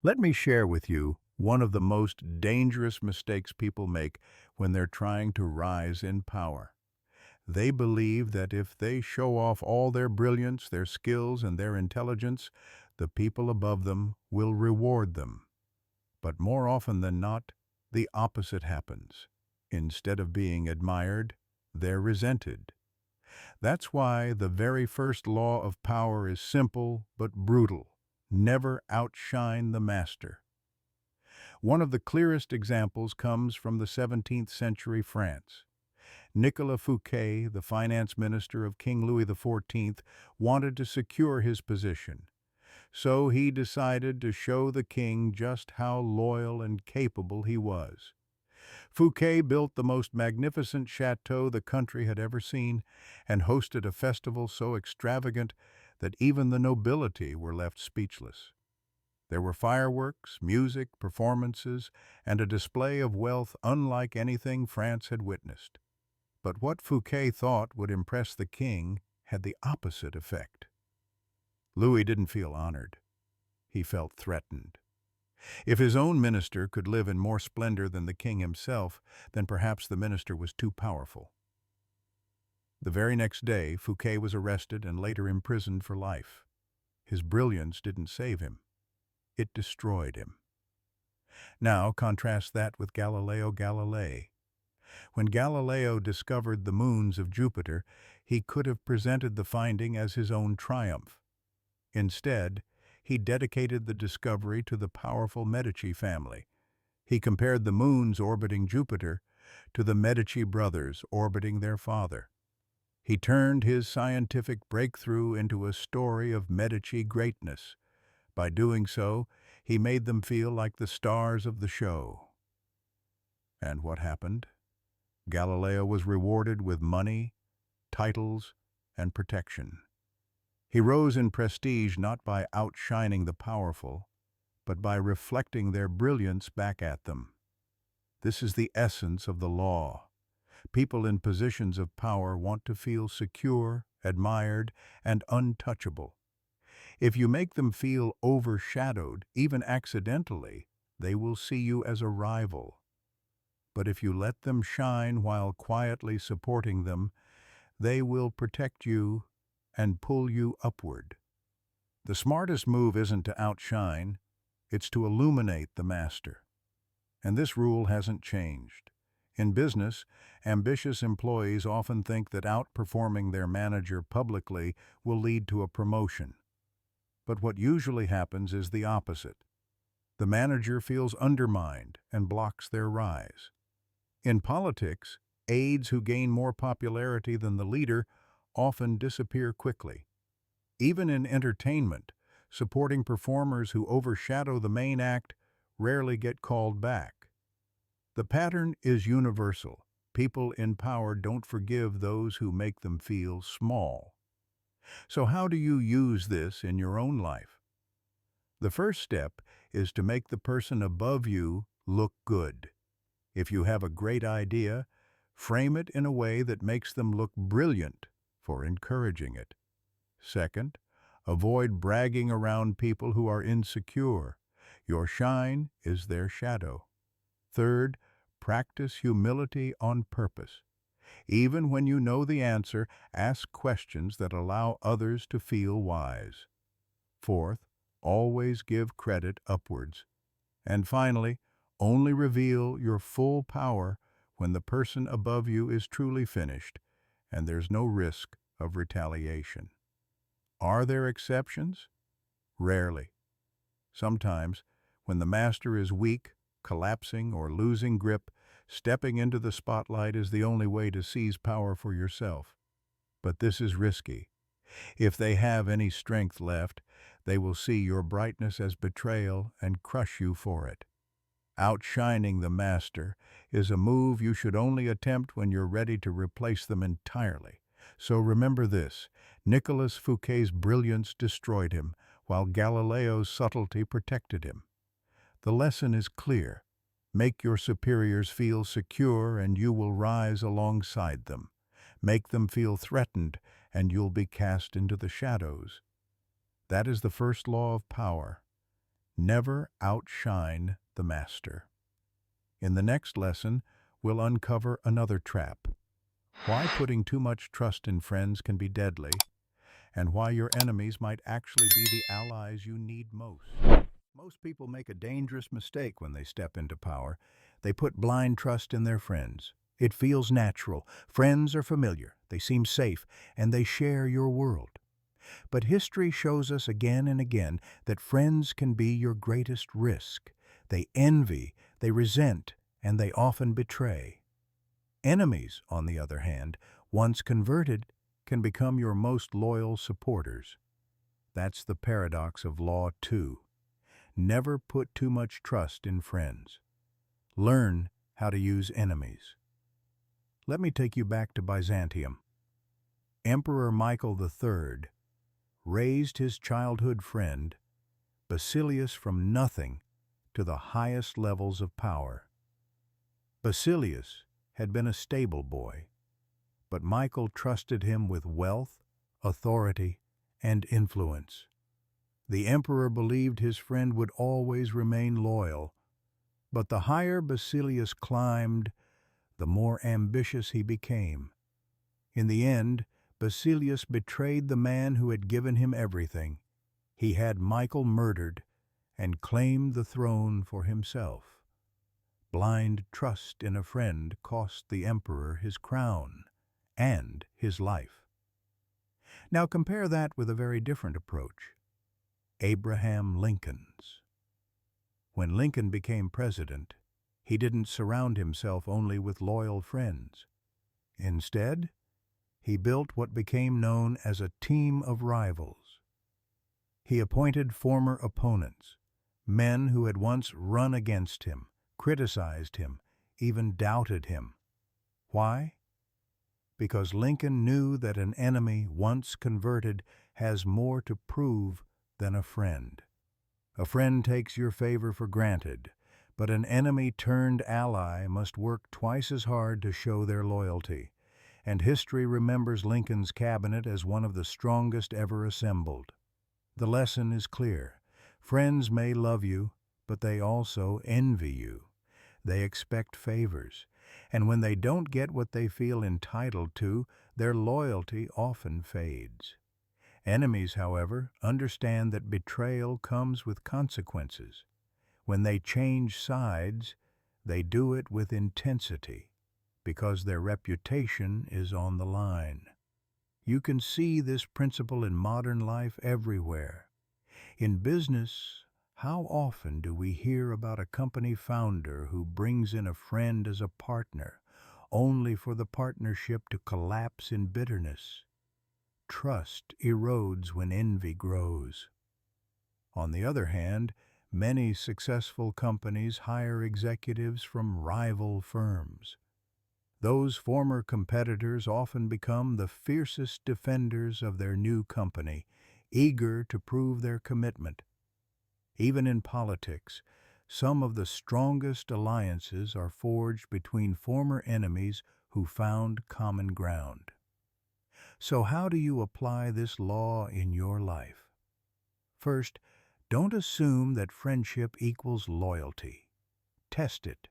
Let me share with you one of the most dangerous mistakes people make when they're trying to rise in power. They believe that if they show off all their brilliance, their skills, and their intelligence, the people above them will reward them. But more often than not, the opposite happens. Instead of being admired, they're resented. That's why the very first law of power is simple but brutal. Never outshine the master. One of the clearest examples comes from the 17th century France. Nicolas Fouquet, the finance minister of King Louis XIV, wanted to secure his position. So he decided to show the king just how loyal and capable he was. Fouquet built the most magnificent chateau the country had ever seen and hosted a festival so extravagant that even the nobility were left speechless. There were fireworks, music, performances, and a display of wealth unlike anything France had witnessed. But what Fouquet thought would impress the king had the opposite effect. Louis didn't feel honored. He felt threatened. If his own minister could live in more splendor than the king himself, then perhaps the minister was too powerful. The very next day, Fouquet was arrested and later imprisoned for life. His brilliance didn't save him. It destroyed him. Now contrast that with Galileo Galilei. When Galileo discovered the moons of Jupiter, he could have presented the finding as his own triumph. Instead, he dedicated the discovery to the powerful Medici family. He compared the moons orbiting Jupiter to the Medici brothers orbiting their father. He turned his scientific breakthrough into a story of Medici greatness. By doing so, he made them feel like the stars of the show. And what happened? Galileo was rewarded with money, titles, and protection. He rose in prestige not by outshining the powerful, but by reflecting their brilliance back at them. This is the essence of the law. People in positions of power want to feel secure, admired, and untouchable. If you make them feel overshadowed, even accidentally, they will see you as a rival. But if you let them shine while quietly supporting them, they will protect you and pull you upward. The smartest move isn't to outshine, it's to illuminate the master. And this rule hasn't changed. In business, ambitious employees often think that outperforming their manager publicly will lead to a promotion. But what usually happens is the opposite. The manager feels undermined and blocks their rise. In politics, aides who gain more popularity than the leader often disappear quickly. Even in entertainment, supporting performers who overshadow the main act rarely get called back. The pattern is universal. People in power don't forgive those who make them feel small. So how do you use this in your own life? The first step is to make the person above you look good. If you have a great idea, frame it in a way that makes them look brilliant for encouraging it. Second, avoid bragging around people who are insecure. Your shine is their shadow. Third, practice humility on purpose. Even when you know the answer, ask questions that allow others to feel wise. Fourth, always give credit upwards. And finally, only reveal your full power when the person above you is truly finished and there's no risk of retaliation. Are there exceptions? Rarely. Sometimes, when the master is weak, collapsing, or losing grip, stepping into the spotlight is the only way to seize power for yourself. But this is risky. If they have any strength left, they will see your brightness as betrayal and crush you for it. Outshining the master is a move you should only attempt when you're ready to replace them entirely. So remember this: Nicolas Fouquet's brilliance destroyed him, while Galileo's subtlety protected him. The lesson is clear. Make your superiors feel secure and you will rise alongside them. Make them feel threatened and you'll be cast into the shadows. That is the first law of power. Never outshine the master. In the next lesson, we'll uncover another trap. Why putting too much trust in friends can be deadly, and why your enemies might actually be the allies you need most. Most people make a dangerous mistake when they step into power. They put blind trust in their friends. It feels natural. Friends are familiar, they seem safe, and they share your world. But history shows us again and again that friends can be your greatest risk. They envy, they resent, and they often betray. Enemies, on the other hand, once converted, can become your most loyal supporters. That's the paradox of law, too. Never put too much trust in friends. Learn how to use enemies. Let me take you back to Byzantium. Emperor Michael III raised his childhood friend, Basilius, from nothing to the highest levels of power. Basilius had been a stable boy, but Michael trusted him with wealth, authority, and influence. The emperor believed his friend would always remain loyal, but the higher Basilius climbed, the more ambitious he became. In the end, Basilius betrayed the man who had given him everything. He had Michael murdered and claimed the throne for himself. Blind trust in a friend cost the emperor his crown and his life. Now compare that with a very different approach. Abraham Lincoln's. When Lincoln became president, he didn't surround himself only with loyal friends. Instead, he built what became known as a team of rivals. He appointed former opponents, men who had once run against him, criticized him, even doubted him. Why? Because Lincoln knew that an enemy once converted has more to prove than a friend. A friend takes your favor for granted, but an enemy-turned ally must work twice as hard to show their loyalty. And history remembers Lincoln's cabinet as one of the strongest ever assembled. The lesson is clear. Friends may love you, but they also envy you. They expect favors, and when they don't get what they feel entitled to, their loyalty often fades. Enemies, however, understand that betrayal comes with consequences. When they change sides, they do it with intensity, because their reputation is on the line. You can see this principle in modern life everywhere. In business, how often do we hear about a company founder who brings in a friend as a partner, only for the partnership to collapse in bitterness? Trust erodes when envy grows. On the other hand, many successful companies hire executives from rival firms. Those former competitors often become the fiercest defenders of their new company, eager to prove their commitment. Even in politics, some of the strongest alliances are forged between former enemies who found common ground. So how do you apply this law in your life? First, don't assume that friendship equals loyalty. Test it.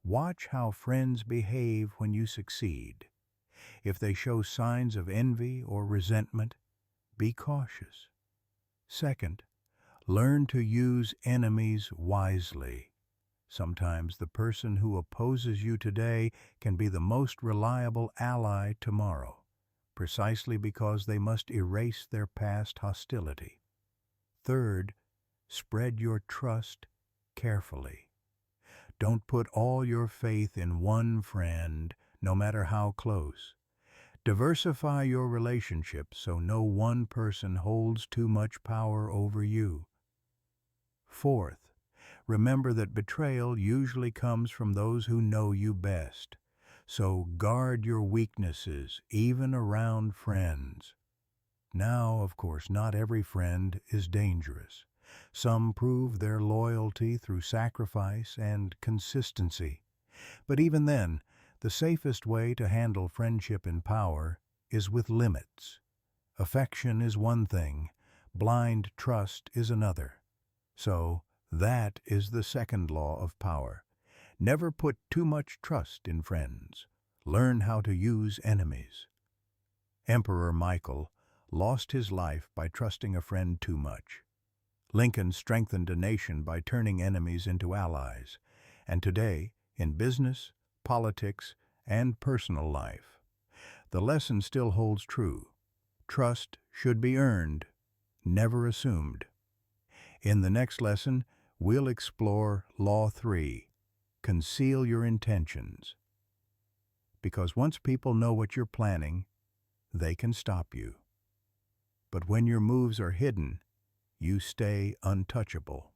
Watch how friends behave when you succeed. If they show signs of envy or resentment, be cautious. Second, learn to use enemies wisely. Sometimes the person who opposes you today can be the most reliable ally tomorrow, precisely because they must erase their past hostility. Third, spread your trust carefully. Don't put all your faith in one friend, no matter how close. Diversify your relationships so no one person holds too much power over you. Fourth, remember that betrayal usually comes from those who know you best. So guard your weaknesses, even around friends. Now, of course, not every friend is dangerous. Some prove their loyalty through sacrifice and consistency. But even then, the safest way to handle friendship in power is with limits. Affection is one thing, blind trust is another. So, That is the second law of power. Never put too much trust in friends. Learn how to use enemies. Emperor Michael lost his life by trusting a friend too much. Lincoln strengthened a nation by turning enemies into allies. And today, in business, politics, and personal life, the lesson still holds true. Trust should be earned, never assumed. In the next lesson, we'll explore Law 3, conceal your intentions. Because once people know what you're planning, they can stop you. But when your moves are hidden, you stay untouchable.